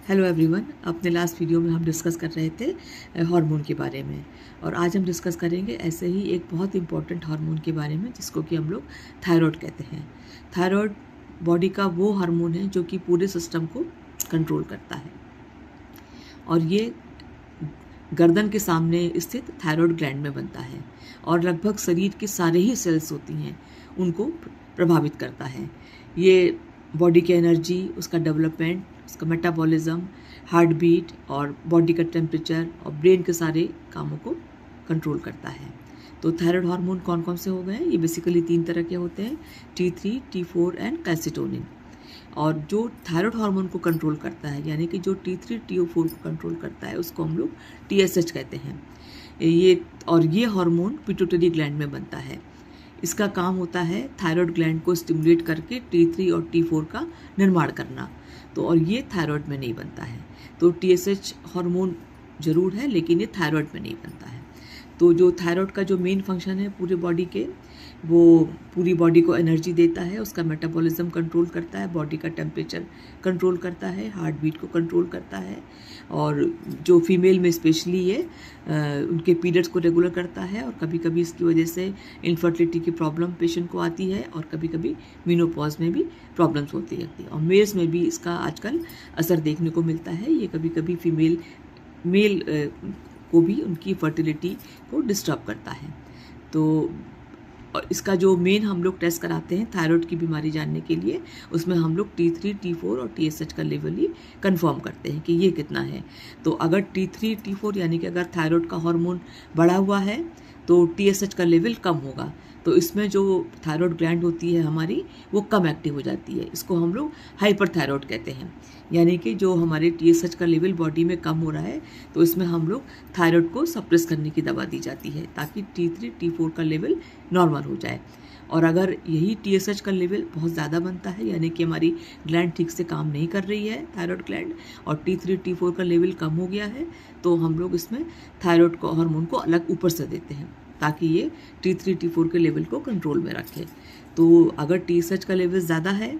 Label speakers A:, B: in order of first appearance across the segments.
A: Hello everyone. अपने last video में हम डिस्कस कर रहे थे हार्मोन के बारे में, और आज हम डिस्कस करेंगे ऐसे ही एक बहुत इंपॉर्टेंट हार्मोन के बारे में जिसको कि हम लोग थायराइड कहते हैं। थायराइड बॉडी का वो हार्मोन है जो कि पूरे सिस्टम को कंट्रोल करता है, और ये गर्दन के सामने स्थित थायराइड ग्लैंड में बनता है और लगभग शरीर के सारे ही सेल्स होती हैं उनको प्रभावित करता है। ये बॉडी की एनर्जी, उसका डेवलपमेंट, उसका मेटाबॉलिज्म, हार्ट बीट और बॉडी का टेम्परेचर और ब्रेन के सारे कामों को कंट्रोल करता है। तो थायराइड हार्मोन कौन कौन से हो गए हैं? ये बेसिकली 3 तरह के होते हैं, T3, T4 एंड कैल्सिटोनिन। और जो थायराइड हार्मोन को कंट्रोल करता है, यानी कि जो T3, T4 को कंट्रोल करता है, उसको हम लोग TSH कहते हैं। ये हार्मोन पिट्यूटरी ग्लैंड में बनता है। इसका काम होता है थायराइड ग्लैंड को स्टिमुलेट करके T3 और T4 का निर्माण करना। तो और ये थायराइड में नहीं बनता है। तो TSH हार्मोन जरूर है, लेकिन ये थायराइड में नहीं बनता है। तो जो थायराइड का जो मेन फंक्शन है पूरे बॉडी के, वो पूरी बॉडी को एनर्जी देता है, उसका मेटाबॉलिज्म कंट्रोल करता है, बॉडी का टेम्परेचर कंट्रोल करता है, हार्ट बीट को कंट्रोल करता है, और जो फीमेल में स्पेशली ये उनके पीरियड्स को रेगुलर करता है। और कभी कभी इसकी वजह से इनफर्टिलिटी की प्रॉब्लम पेशेंट को आती है, और कभी कभी मीनोपॉज में भी प्रॉब्लम्स होती रहती है, और मेल्स में भी इसका आजकल असर देखने को मिलता है। ये कभी कभी मेल को भी उनकी फर्टिलिटी को डिस्टर्ब करता है। तो और इसका जो मेन हम लोग टेस्ट कराते हैं थायराइड की बीमारी जानने के लिए, उसमें हम लोग T3, T4 और TSH का लेवल ही कंफर्म करते हैं कि ये कितना है। तो अगर T3, T4 यानी कि अगर थायराइड का हार्मोन बढ़ा हुआ है तो TSH का लेवल कम होगा। तो इसमें जो थायराइड ग्लैंड होती है हमारी, वो कम एक्टिव हो जाती है। इसको हम लोग हाइपरथायराइड कहते हैं। यानी कि जो हमारे TSH का लेवल बॉडी में कम हो रहा है, तो इसमें हम लोग थायराइड को सप्रेस करने की दवा दी जाती है ताकि T3, T4 का लेवल नॉर्मल हो जाए। और अगर यही TSH का लेवल बहुत ज़्यादा बनता है, यानी कि हमारी ग्लैंड ठीक से काम नहीं कर रही है थायराइड ग्लैंड, और T3, T4 का लेवल कम हो गया है, तो हम लोग इसमें थायराइड को हार्मोन को अलग ऊपर से देते हैं ताकि ये T3, T4 के लेवल को कंट्रोल में रखे। तो अगर TSH का लेवल ज़्यादा है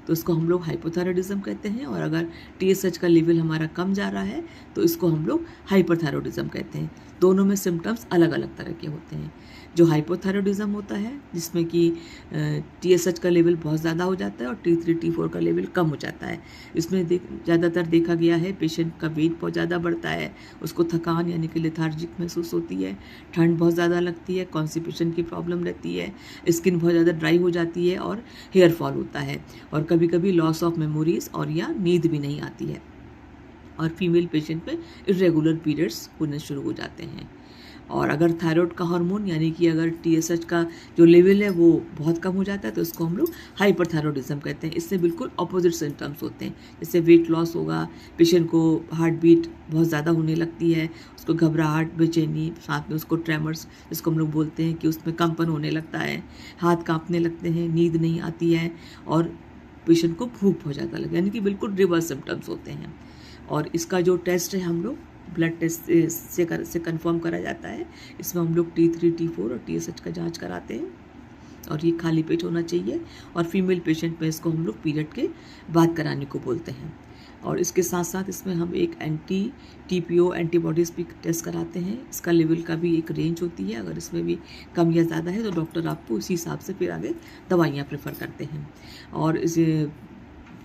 A: तो इसको हम लोग हाइपोथायराइडिज्म कहते हैं, और अगर TSH का लेवल हमारा कम जा रहा है तो इसको हम लोग हाइपरथायराइडिज्म कहते हैं। दोनों में सिम्टम्स अलग अलग तरह के होते हैं। जो हाइपोथायराइडिज्म होता है, जिसमें कि TSH का लेवल बहुत ज़्यादा हो जाता है और T3, T4 का लेवल कम हो जाता है, इसमें ज़्यादातर देखा गया है पेशेंट का वेट बहुत ज़्यादा बढ़ता है, उसको थकान यानी कि लेथार्जिक महसूस होती है, ठंड बहुत ज़्यादा लगती है, कॉन्स्टिपेशन की प्रॉब्लम रहती है, स्किन बहुत ज़्यादा ड्राई हो जाती है, और हेयर फॉल होता है, और कभी कभी लॉस ऑफ मेमोरीज और या नींद भी नहीं आती है, और फीमेल पेशेंट में इरेगुलर पीरियड्स होने शुरू हो जाते हैं। और अगर थायराइड का हार्मोन यानी कि अगर TSH का जो लेवल है वो बहुत कम हो जाता है तो इसको हम लोग हाइपरथायराइडिज्म कहते हैं। इससे बिल्कुल अपोजिट सिम्टम्स होते हैं, जैसे वेट लॉस होगा, पेशेंट को हार्ट बीट बहुत ज़्यादा होने लगती है, उसको घबराहट, बेचैनी, साथ में उसको ट्रेमर्स जिसको हम लोग बोलते हैं कि उसमें कंपन होने लगता है, हाथ कांपने लगते हैं, नींद नहीं आती है, और पेशेंट को भूख बहुत ज़्यादा लगे, यानी कि बिल्कुल रिवर्स सिम्टम्स होते हैं। और इसका जो टेस्ट है हम लोग ब्लड टेस्ट से कंफर्म करा जाता है। इसमें हम लोग T3, T4 और TSH का जांच कराते हैं, और ये खाली पेट होना चाहिए, और फीमेल पेशेंट में इसको हम लोग पीरियड के बाद कराने को बोलते हैं। और इसके साथ साथ इसमें हम एक TPO एंटीबॉडीज़ भी टेस्ट कराते हैं। इसका लेवल का भी एक रेंज होती है, अगर इसमें भी कम या ज़्यादा है तो डॉक्टर आपको उसी हिसाब से फिर आगे दवाइयाँ प्रेफर करते हैं। और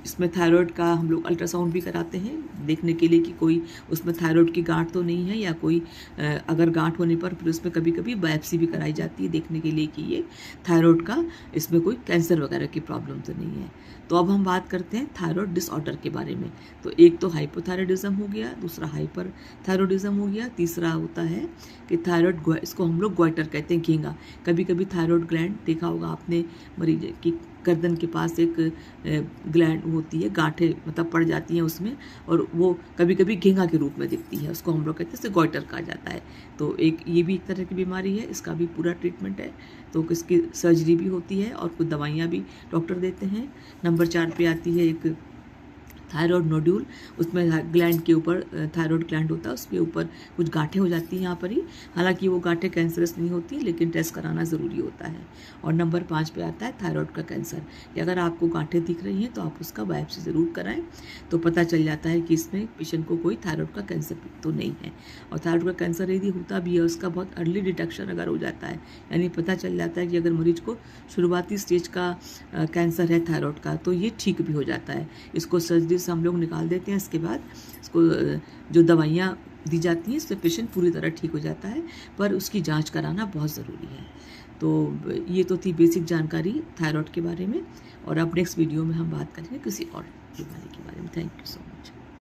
A: इसमें थायराइड का हम लोग अल्ट्रासाउंड भी कराते हैं, देखने के लिए कि कोई उसमें थायराइड की गांठ तो नहीं है, या कोई अगर गांठ होने पर फिर उसमें कभी कभी बायोप्सी भी कराई जाती है देखने के लिए कि ये थायराइड का इसमें कोई कैंसर वगैरह की प्रॉब्लम तो नहीं है। तो अब हम बात करते हैं थायराइड डिसऑर्डर के बारे में। तो एक तो हाइपोथायराइडिज्म हो गया, दूसरा हाइपर थायराइडिज्म हो गया, तीसरा होता है कि थायराइड, इसको हम लोग ग्वाइटर कहते हैं, घेंगा। कभी कभी थायराइड ग्लैंड देखा होगा आपने, मरीज की गर्दन के पास एक ग्लैंड होती है, गांठें मतलब पड़ जाती हैं उसमें, और वो कभी कभी घेंगा के रूप में दिखती है, उसको हम लोग कहते हैं, इसे गोइटर कहा जाता है। तो ये भी एक तरह की बीमारी है, इसका भी पूरा ट्रीटमेंट है। तो इसकी सर्जरी भी होती है और कुछ दवाइयाँ भी डॉक्टर देते हैं। नंबर 4 पे आती है एक थायराइड नोड्यूल, उसमें ग्लैंड के ऊपर, थायराइड ग्लैंड होता है, उसके ऊपर कुछ गांठें हो जाती हैं यहाँ पर ही। हालांकि वो गांठें कैंसरस नहीं होती, लेकिन टेस्ट कराना ज़रूरी होता है। और नंबर 5 पे आता है थायराइड का कैंसर, कि अगर आपको गांठें दिख रही हैं तो आप उसका बायोप्सी ज़रूर कराएं, तो पता चल जाता है कि इसमें पेशेंट को कोई थायराइड का कैंसर तो नहीं है। और थायराइड का कैंसर यदि होता भी है, उसका बहुत अर्ली डिटेक्शन अगर हो जाता है, यानी पता चल जाता है कि अगर मरीज को शुरुआती स्टेज का कैंसर है थायराइड का, तो ये ठीक भी हो जाता है। इसको सर्जरी से हम लोग निकाल देते हैं। इसके बाद इसको जो दवाइयाँ दी जाती हैं, इससे पेशेंट पूरी तरह ठीक हो जाता है, पर उसकी जांच कराना बहुत ज़रूरी है। तो ये तो थी बेसिक जानकारी थायराइड के बारे में, और अब नेक्स्ट वीडियो में हम बात करेंगे किसी और बीमारी के बारे में। Thank you so much.